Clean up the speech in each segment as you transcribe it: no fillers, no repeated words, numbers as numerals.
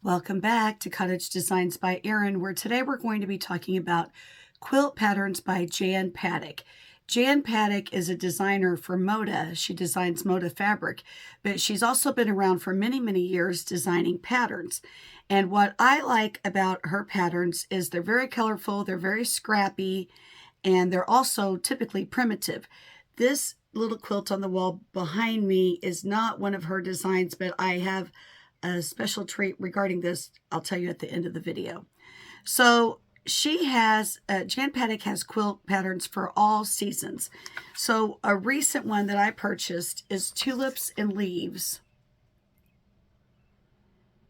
Welcome back to Cottage Designs by Erin, where today we're going to be talking about quilt patterns by Jan Patek. Jan Patek is a designer for Moda. She designs Moda fabric, but she's also been around for many, many years designing patterns. And what I like about her patterns is they're very colorful, they're very scrappy, and they're also typically primitive. This little quilt on the wall behind me is not one of her designs, but I have a special treat regarding this. I'll tell you at the end of the video. So she has, Jan Patek has quilt patterns for all seasons. So a recent one that I purchased is Tulips and Leaves.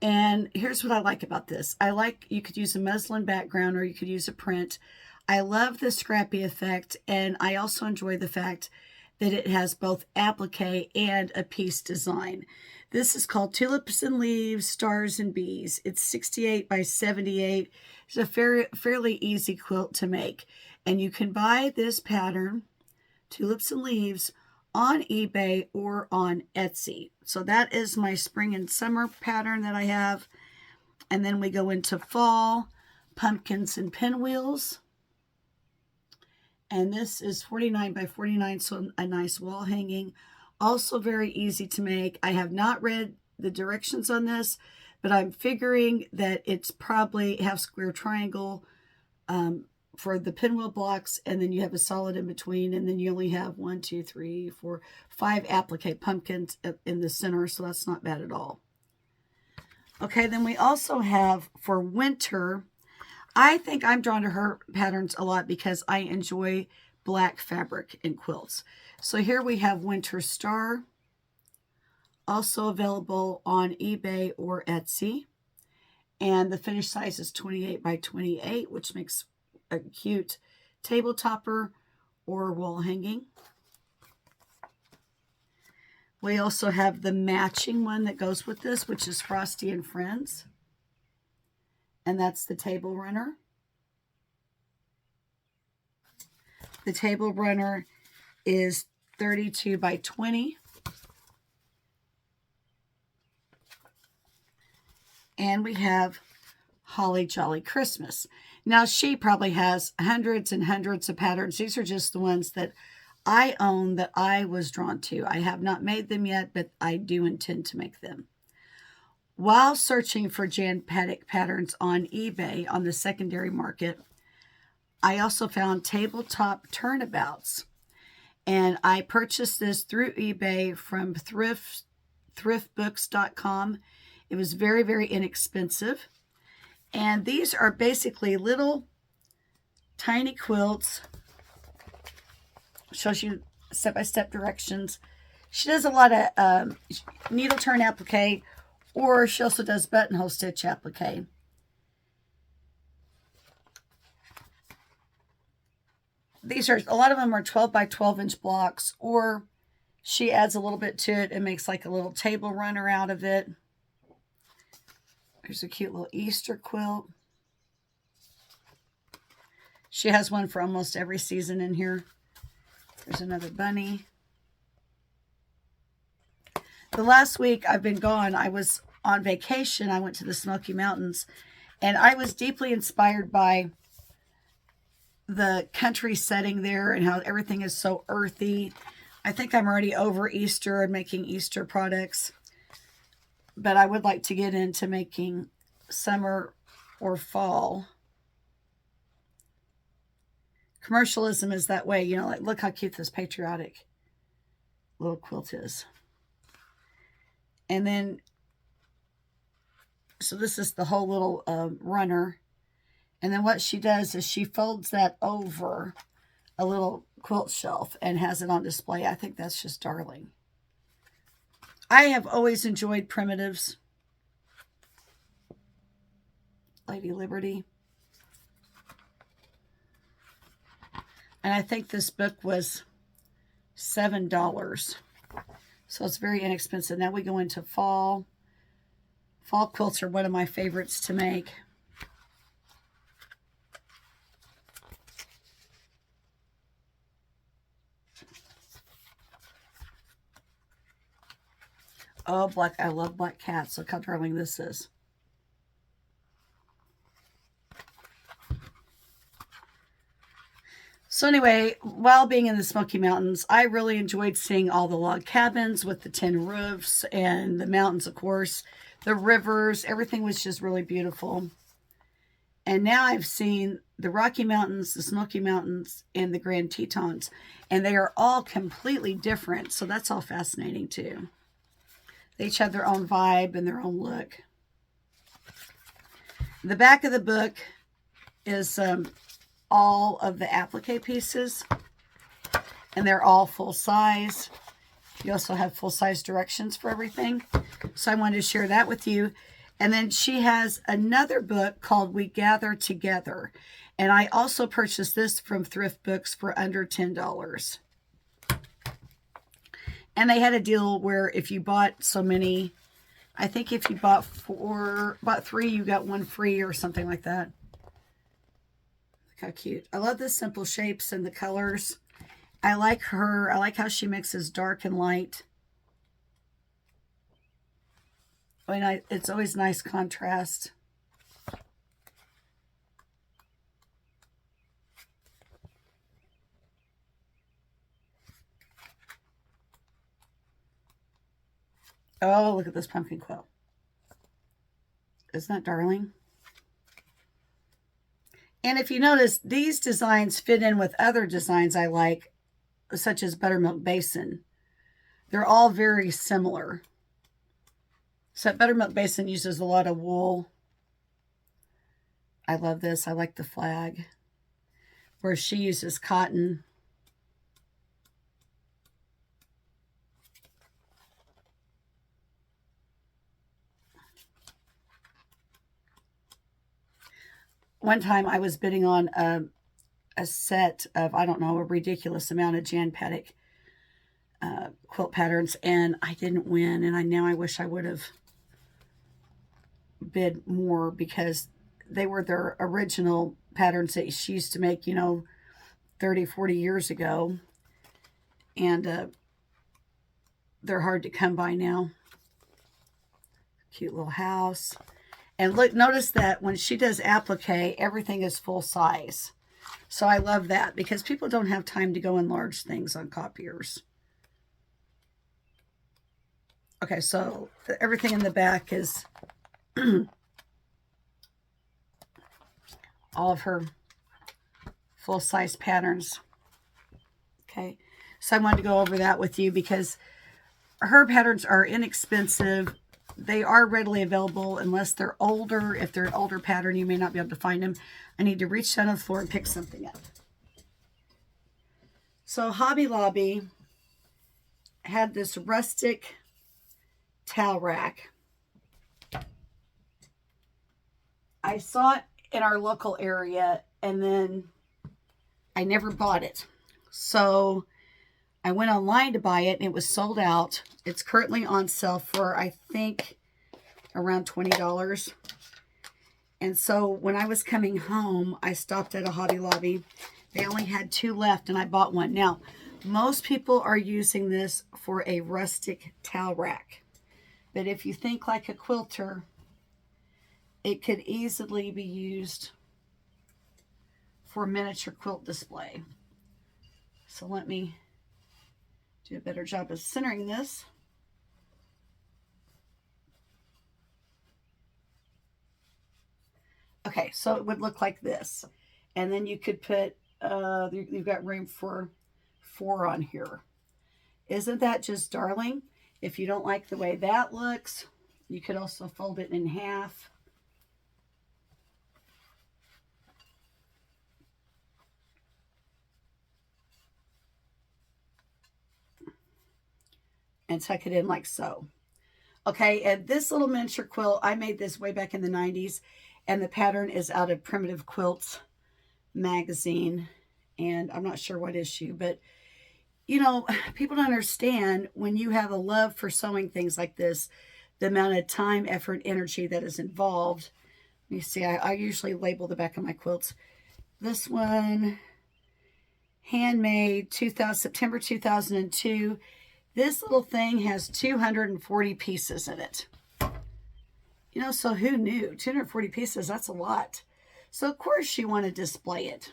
And here's what I like about this. You could use a muslin background or you could use a print. I love the scrappy effect, and I also enjoy the fact that it has both applique and a piece design. This is called Tulips and Leaves, Stars and Bees. It's 68 by 78. It's a fairly easy quilt to make. And you can buy this pattern, Tulips and Leaves, on eBay or on Etsy. So that is my spring and summer pattern that I have. And then we go into fall, pumpkins and pinwheels. And this is 49 by 49, so a nice wall hanging. Also very easy to make. I have not read the directions on this, but I'm figuring that it's probably half square triangle for the pinwheel blocks, and then you have a solid in between, and then you only have 1, 2, 3, 4, 5 applique pumpkins in the center, so that's not bad at all. Okay, then we also have for winter, I think I'm drawn to her patterns a lot because I enjoy black fabric in quilts. So here we have Winter Star, also available on eBay or Etsy. And the finished size is 28 by 28, which makes a cute table topper or wall hanging. We also have the matching one that goes with this, which is Frosty and Friends. And that's the table runner. The table runner is 32 by 20. And we have Holly Jolly Christmas. Now, she probably has hundreds and hundreds of patterns. These are just the ones that I own that I was drawn to. I have not made them yet, but I do intend to make them. While searching for Jan Patek patterns on eBay on the secondary market, I also found tabletop turnabouts. And I purchased this through eBay from thriftbooks.com. It was very, very inexpensive. And these are basically little tiny quilts. Shows you step-by-step directions. She does a lot of needle turn applique, or she also does buttonhole stitch applique. These are, a lot of them are 12 by 12 inch blocks, or she adds a little bit to it and makes like a little table runner out of it. Here's a cute little Easter quilt. She has one for almost every season in here. There's another bunny. The last week I've been gone, I was on vacation. I went to the Smoky Mountains, and I was deeply inspired by the country setting there and how everything is so earthy. I think I'm already over Easter and making Easter products, but I would like to get into making summer or fall. Commercialism is that way, you know, like look how cute this patriotic little quilt is. And then, so this is the whole little runner. And then what she does is she folds that over a little quilt shelf and has it on display. I think that's just darling. I have always enjoyed primitives. Lady Liberty. And I think this book was $7. So it's very inexpensive. Now we go into fall. Fall quilts are one of my favorites to make. Oh, black! I love black cats. Look how darling this is. So anyway, while being in the Smoky Mountains, I really enjoyed seeing all the log cabins with the tin roofs and the mountains, of course, the rivers. Everything was just really beautiful. And now I've seen the Rocky Mountains, the Smoky Mountains, and the Grand Tetons, and they are all completely different. So that's all fascinating too. They each have their own vibe and their own look. The back of the book is all of the applique pieces, and they're all full size. You also have full size directions for everything. So I wanted to share that with you. And then she has another book called We Gather Together. And I also purchased this from Thrift Books for under $10. And they had a deal where if you bought so many, I think if you bought three, you got one free or something like that. Look how cute. I love the simple shapes and the colors. I like her. I like how she mixes dark and light. I mean, it's always nice contrast. Oh, look at this pumpkin quilt. Isn't that darling? And if you notice, these designs fit in with other designs I like, such as Buttermilk Basin. They're all very similar. So Buttermilk Basin uses a lot of wool. I love this. I like the flag. Where she uses cotton. One time I was bidding on a set of, I don't know, a ridiculous amount of Jan Patek quilt patterns, and I didn't win. And now I wish I would have bid more, because they were their original patterns that she used to make, 30, 40 years ago. And they're hard to come by now. Cute little house. And look, notice that when she does applique, everything is full size. So I love that, because people don't have time to go enlarge things on copiers. Okay, so everything in the back is all of her full-size patterns. Okay, so I wanted to go over that with you because her patterns are inexpensive. They are readily available unless they're older. If they're an older pattern, you may not be able to find them. I need to reach down on the floor and pick something up. So Hobby Lobby had this rustic towel rack. I saw it in our local area, and then I never bought it. So I went online to buy it, and it was sold out. It's currently on sale for, I think, around $20. And so when I was coming home, I stopped at a Hobby Lobby. They only had 2 left, and I bought one. Now, most people are using this for a rustic towel rack. But if you think like a quilter, it could easily be used for a miniature quilt display. So let me do a better job of centering this. Okay, so it would look like this. And then you could put, you've got room for 4 on here. Isn't that just darling? If you don't like the way that looks, you could also fold it in half. And tuck it in like so. Okay, and this little miniature quilt, I made this way back in the 90s, and the pattern is out of Primitive Quilts magazine, and I'm not sure what issue, but people don't understand when you have a love for sewing things like this, the amount of time, effort, energy that is involved. Let me see, I usually label the back of my quilts. This one, handmade September 2002. This little thing has 240 pieces in it. So who knew? 240 pieces, that's a lot. So of course you want to display it.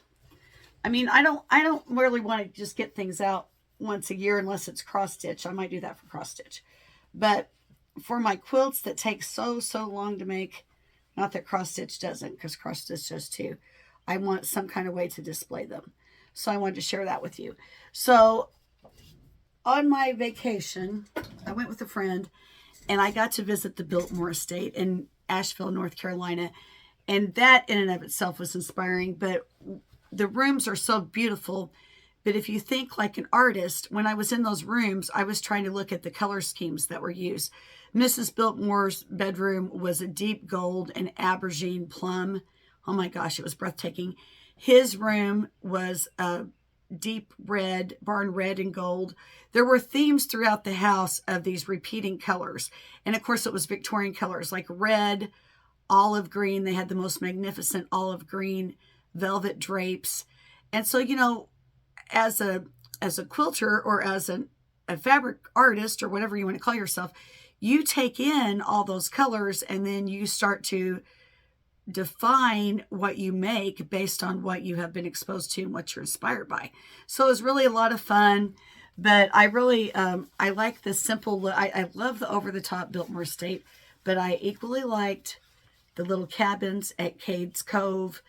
I mean, I don't really want to just get things out once a year unless it's cross stitch. I might do that for cross stitch. But for my quilts that take so long to make, not that cross stitch doesn't, because cross stitch does too, I want some kind of way to display them. So I wanted to share that with you. So on my vacation, I went with a friend and I got to visit the Biltmore Estate in Asheville, North Carolina. And that in and of itself was inspiring. But the rooms are so beautiful. But if you think like an artist, when I was in those rooms, I was trying to look at the color schemes that were used. Mrs. Biltmore's bedroom was a deep gold and aubergine plum. Oh my gosh, it was breathtaking. His room was a deep red, barn red and gold. There were themes throughout the house of these repeating colors. And of course, it was Victorian colors like red, olive green. They had the most magnificent olive green velvet drapes. And so, you know, as a quilter or as a fabric artist or whatever you want to call yourself, you take in all those colors and then you start to define what you make based on what you have been exposed to and what you're inspired by. So it was really a lot of fun. But I really, I like the simple look. I love the over-the-top Biltmore Estate, but I equally liked the little cabins at Cades Cove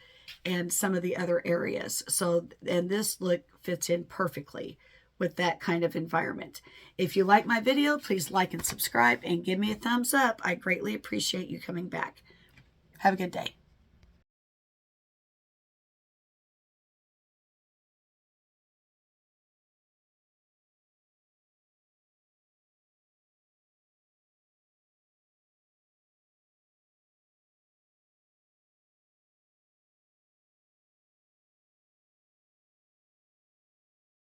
and some of the other areas. So, and this look fits in perfectly with that kind of environment. If you like my video, please like and subscribe and give me a thumbs up. I greatly appreciate you coming back. Have a good day.